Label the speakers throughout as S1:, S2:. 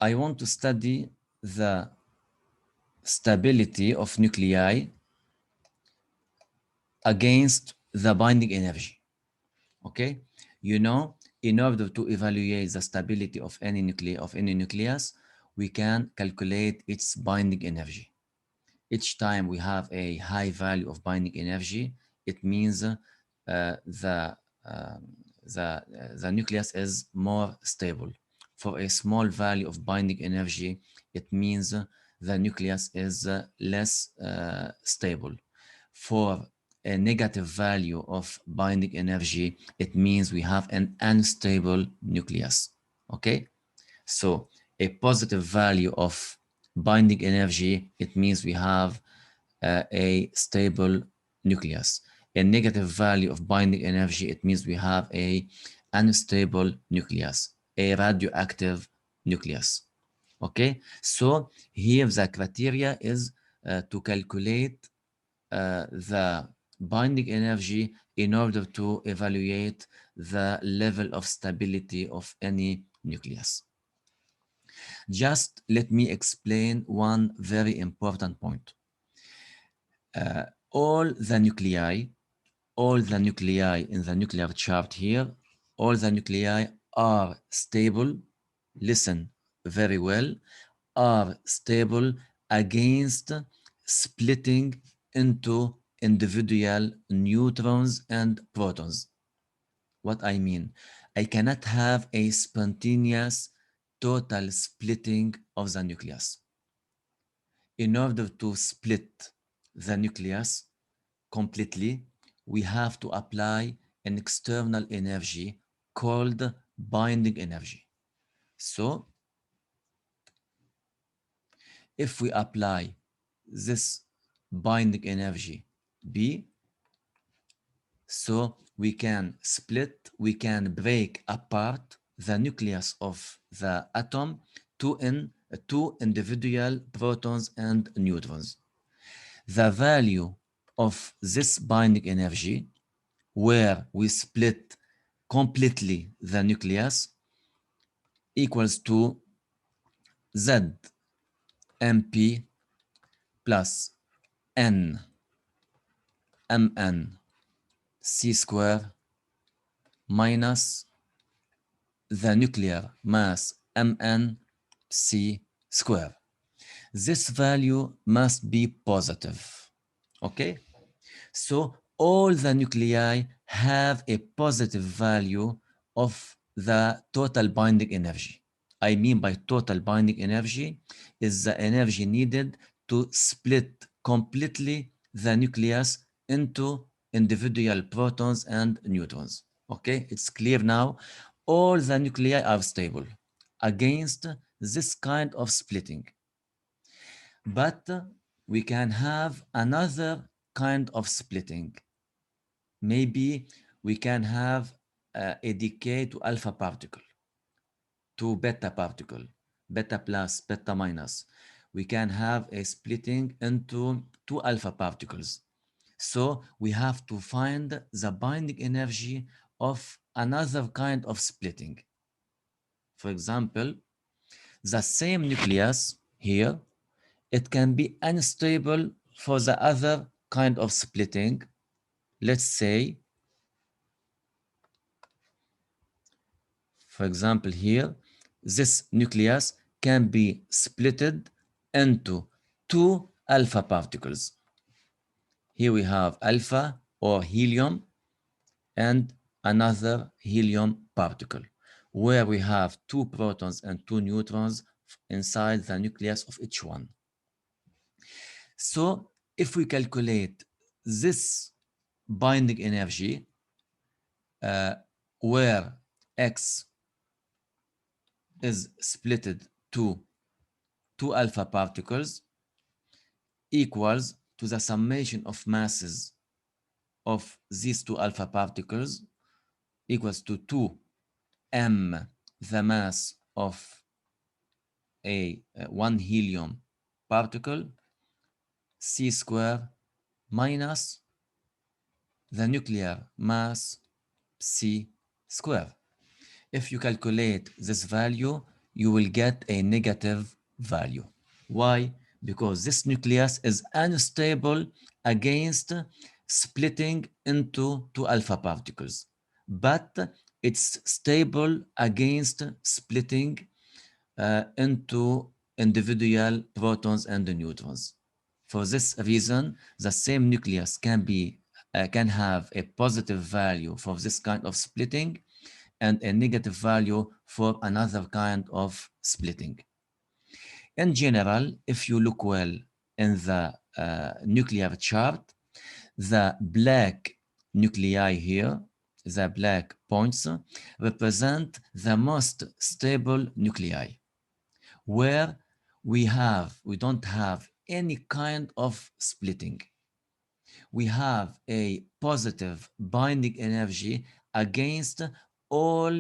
S1: I want to study the stability of nuclei against the binding energy. Okay, you know, in order to evaluate the stability of any nucleus, we can calculate its binding energy. Each time we have a high value of binding energy, it means the the nucleus is more stable. For a small value of binding energy, it means the nucleus is less stable. For a negative value of binding energy, it means we have an unstable nucleus. Okay, so a positive value of binding energy, it means we have a stable nucleus. A negative value of binding energy, it means we have a unstable nucleus, a radioactive nucleus. Okay, so here the criteria is to calculate the binding energy in order to evaluate the level of stability of any nucleus. Just let me explain one very important point. All the nuclei in the nuclear chart here, all the nuclei are stable, listen very well, are stable against splitting into individual neutrons and protons. What I mean, I cannot have a spontaneous total splitting of the nucleus. In order to split the nucleus completely, we have to apply an external energy called binding energy. So if we apply this binding energy B, so we can split, we can break apart the nucleus of the atom to two individual protons and neutrons. The value of this binding energy, where we split completely the nucleus, equals to Z MP plus N Mn C square minus the nuclear mass Mn C square. This value must be positive. Okay? So all the nuclei have a positive value of the total binding energy. I mean by total binding energy is the energy needed to split completely the nucleus into individual protons and neutrons. Okay, it's clear now. All the nuclei are stable against this kind of splitting. But we can have another kind of splitting. Maybe we can have a decay to alpha particle, to beta particle, beta plus, beta minus. We can have a splitting into two alpha particles. So we have to find the binding energy of another kind of splitting. For example, the same nucleus here, it can be unstable for the other kind of splitting. Let's say, for example, here, this nucleus can be splitted into two alpha particles. Here we have alpha or helium and another helium particle, where we have two protons and two neutrons inside the nucleus of each one. So if we calculate this binding energy, where X is splitted to two alpha particles, equals to the summation of masses of these two alpha particles, equals to 2m, the mass of a one helium particle, c square minus the nuclear mass c square. If you calculate this value, you will get a negative value. Why? Because this nucleus is unstable against splitting into two alpha particles, but it's stable against splitting into individual protons and neutrons. For this reason, the same nucleus can have a positive value for this kind of splitting and a negative value for another kind of splitting. In general, if you look well in the nuclear chart, the black nuclei here, the black points, represent the most stable nuclei, where we don't have any kind of splitting. We have a positive binding energy against all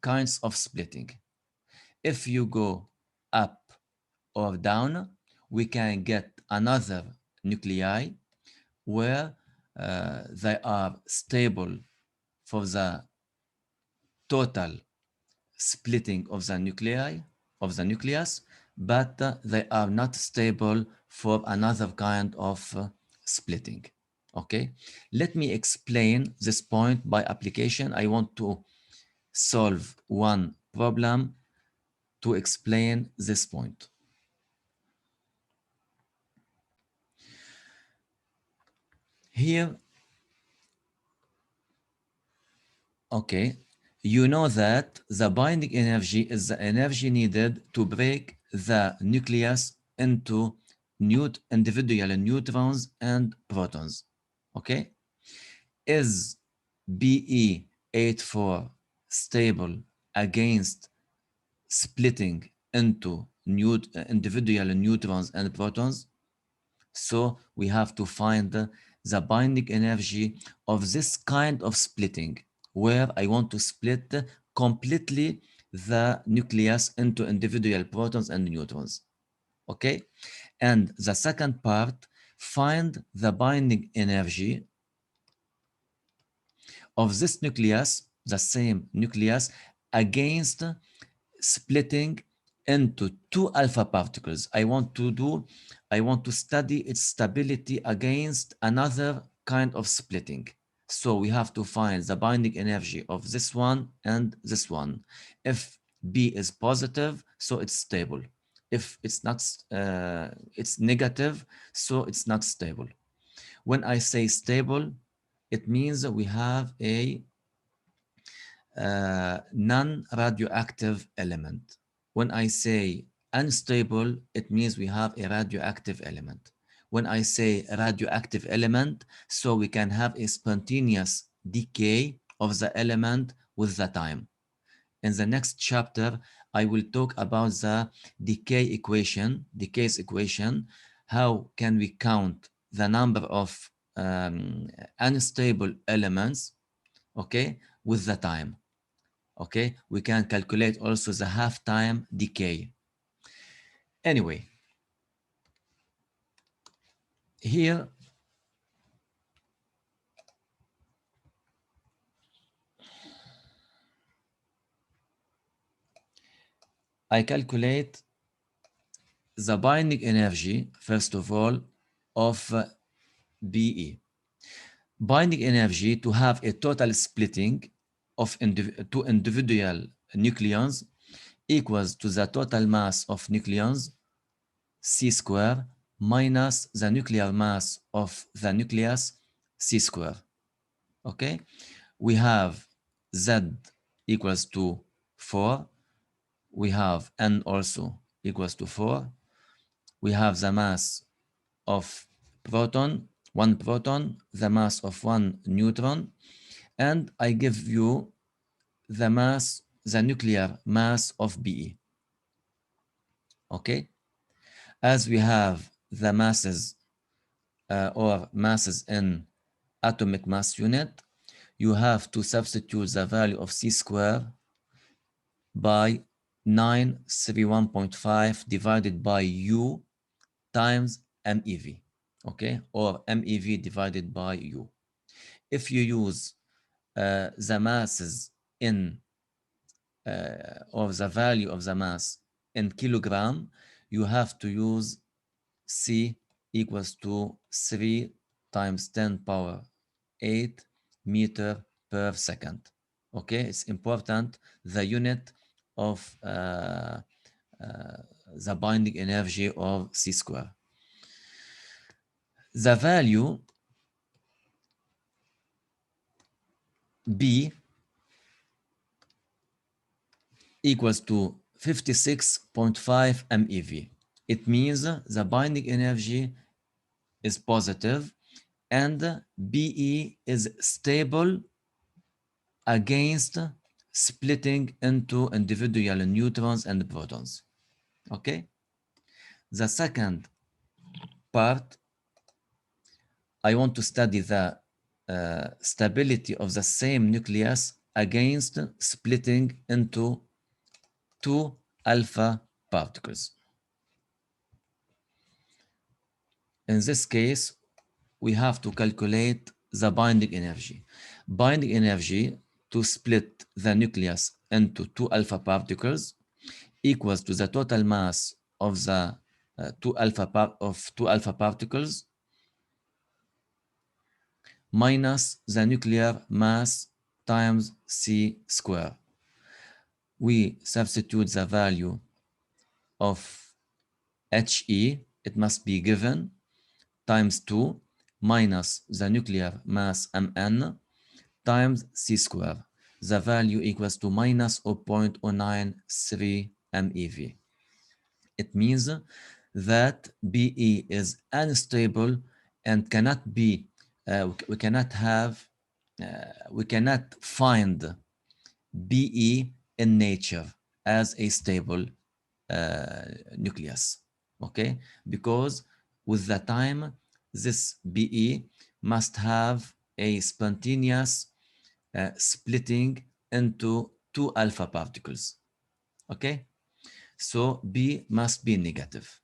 S1: kinds of splitting. If you go up or down, we can get another nuclei where they are stable for the total splitting of the nuclei of the nucleus, but they are not stable for another kind of splitting. Okay, let me explain this point by application. I want to solve one problem to explain this point. Here, okay, you know that the binding energy is the energy needed to break the nucleus into individual neutrons and protons. Okay, is Be84 stable against splitting into individual neutrons and protons? So we have to find the binding energy of this kind of splitting, where I want to split completely the nucleus into individual protons and neutrons. Okay, and the second part, find the binding energy of this nucleus, the same nucleus, against splitting into two alpha particles. I want to study its stability against another kind of splitting. So we have to find the binding energy of this one and this one. If B is positive, so it's stable. If it's not, it's negative, so it's not stable. When I say stable, it means that we have a non-radioactive element. When I say unstable, it means we have a radioactive element. When I say radioactive element, so we can have a spontaneous decay of the element with the time. In the next chapter, I will talk about the decay's equation. How can we count the number of unstable elements, okay, with the time. Okay, we can calculate also the half-time decay. Anyway, here I calculate the binding energy, first of all, of Be. Binding energy to have a total splitting of two individual nucleons equals to the total mass of nucleons, C square, minus the nuclear mass of the nucleus, C square. Okay, we have Z equals to 4. We have N also equals to 4. We have the mass of one proton, the mass of one neutron, and I give you the nuclear mass of Be. Okay, as we have the masses or masses in atomic mass unit, you have to substitute the value of C square by 931.5 divided by U times MeV, okay, or MeV divided by U. If you use the masses in of the value of the mass in kilogram, you have to use C equals to 3 times 10 power 8 meter per second. Okay, it's important the unit of the binding energy of C square. The value B equals to 56.5 MeV. It means the binding energy is positive and Be is stable against splitting into individual neutrons and protons. Okay? The second part, I want to study the stability of the same nucleus against splitting into two alpha particles. In this case, we have to calculate the binding energy. Binding energy to split the nucleus into two alpha particles equals to the total mass of the two alpha particles minus the nuclear mass times C square. We substitute the value of He, it must be given, times 2 minus the nuclear mass Mn times C square. The value equals to minus 0.093 MeV. It means that Be is unstable and cannot be, we cannot find Be in nature as a stable nucleus, okay? Because with the time, this Be must have a spontaneous splitting into two alpha particles, okay? So B must be negative.